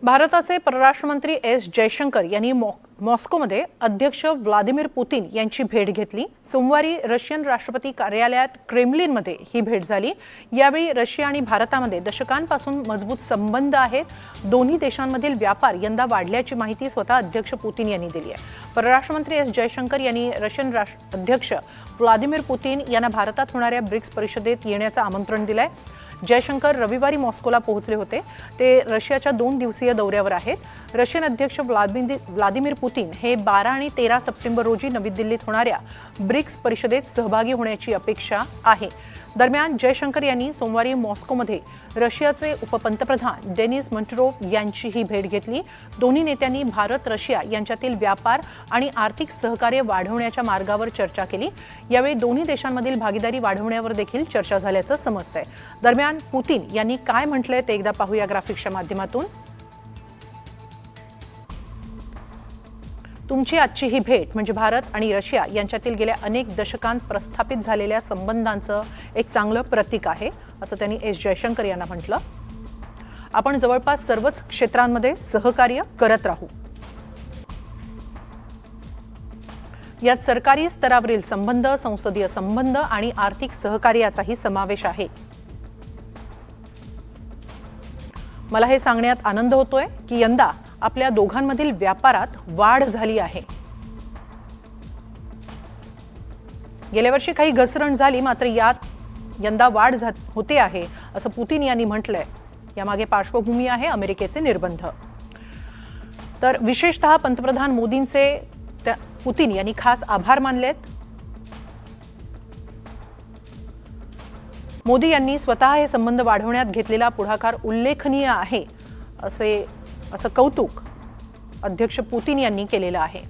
भारताचे परराष्ट्र मंत्री एस जयशंकर यांनी मॉस्कोमध्ये अध्यक्ष व्लादिमीर पुतिन यांची भेट घेतली। सोमवारी रशियन राष्ट्रपती कार्यालयात क्रेमलिनमध्ये ही भेट झाली। यावेळी रशिया आणि भारतामध्ये दशकांपासून मजबूत संबंध आहेत। दोन्ही देशांमधील व्यापार यंदा वाढल्याची माहिती स्वतः अध्यक्ष पुतिन यांनी दिली आहे। परराष्ट्र मंत्री एस जयशंकर यांनी रशियन अध्यक्ष व्लादिमीर पुतिन यांना भारतात होणाऱ्या ब्रिक्स परिषदेत येण्याचं आमंत्रण दिलंय। जयशंकर रविवारी मॉस्कोला पोहोचले होते। ते रशियाच्या 2 दिवसीय दौऱ्यावर आहेत। रशियन अध्यक्ष व्लादिमीर पुतिन हे 12 आणि 13 सप्टेंबर रोजी नवी दिल्लीत होणाऱ्या ब्रिक्स परिषदेत सहभागी होण्याची अपेक्षा आहे। दरम्यान जयशंकर यांनी सोमवारी मॉस्कोमध्ये रशियाचे उपपंतप्रधान डेनिस मंटरोव यांचीही भेट घेतली। दोन्ही नेत्यांनी भारत रशिया यांच्यातील व्यापार आणि आर्थिक सहकार्य वाढवण्याच्या मार्गावर चर्चा केली। यावेळी दोन्ही देशांमधील भागीदारी वाढवण्यावर देखील चर्चा झाल्याचं समजतंय। दरम्यान पुतिन यांनी काय म्हटलंय ते एकदा पाहूया ग्राफिक्सच्या माध्यमातून। तुमची आजची ही भेट म्हणजे भारत आणि रशिया यांच्यातील गेल्या अनेक दशकांत प्रस्थापित झालेल्या संबंधांचं एक चांगलं प्रतीक आहे, असं त्यांनी एस जयशंकर यांना म्हटलं। आपण जवळपास सर्वच क्षेत्रांमध्ये सहकार्य करत राहू। यात सरकारी स्तरावरील संबंध, संसदीय संबंध आणि आर्थिक सहकार्याचाही समावेश आहे। मला हे सांगण्यात आनंद होतोय की यंदा आपल्या दोघांमधील व्यापारात वाढ झाली आहे। गेल्या वर्षी काही घसरण झाली, मात्र यात यंदा वाढ होते आहे, असं पुतिन यांनी म्हटलंय। यामागे पार्श्वभूमी आहे अमेरिकेचे निर्बंध। तर विशेषतः पंतप्रधान मोदींचे पुतिन यांनी खास आभार मानलेत। मोदी यांनी स्वतः हे संबंध वाढवण्यात घेतलेला पुढाकार उल्लेखनीय आहे, असं कौतुक अध्यक्ष पुतिन यांनी केलेलं आहे।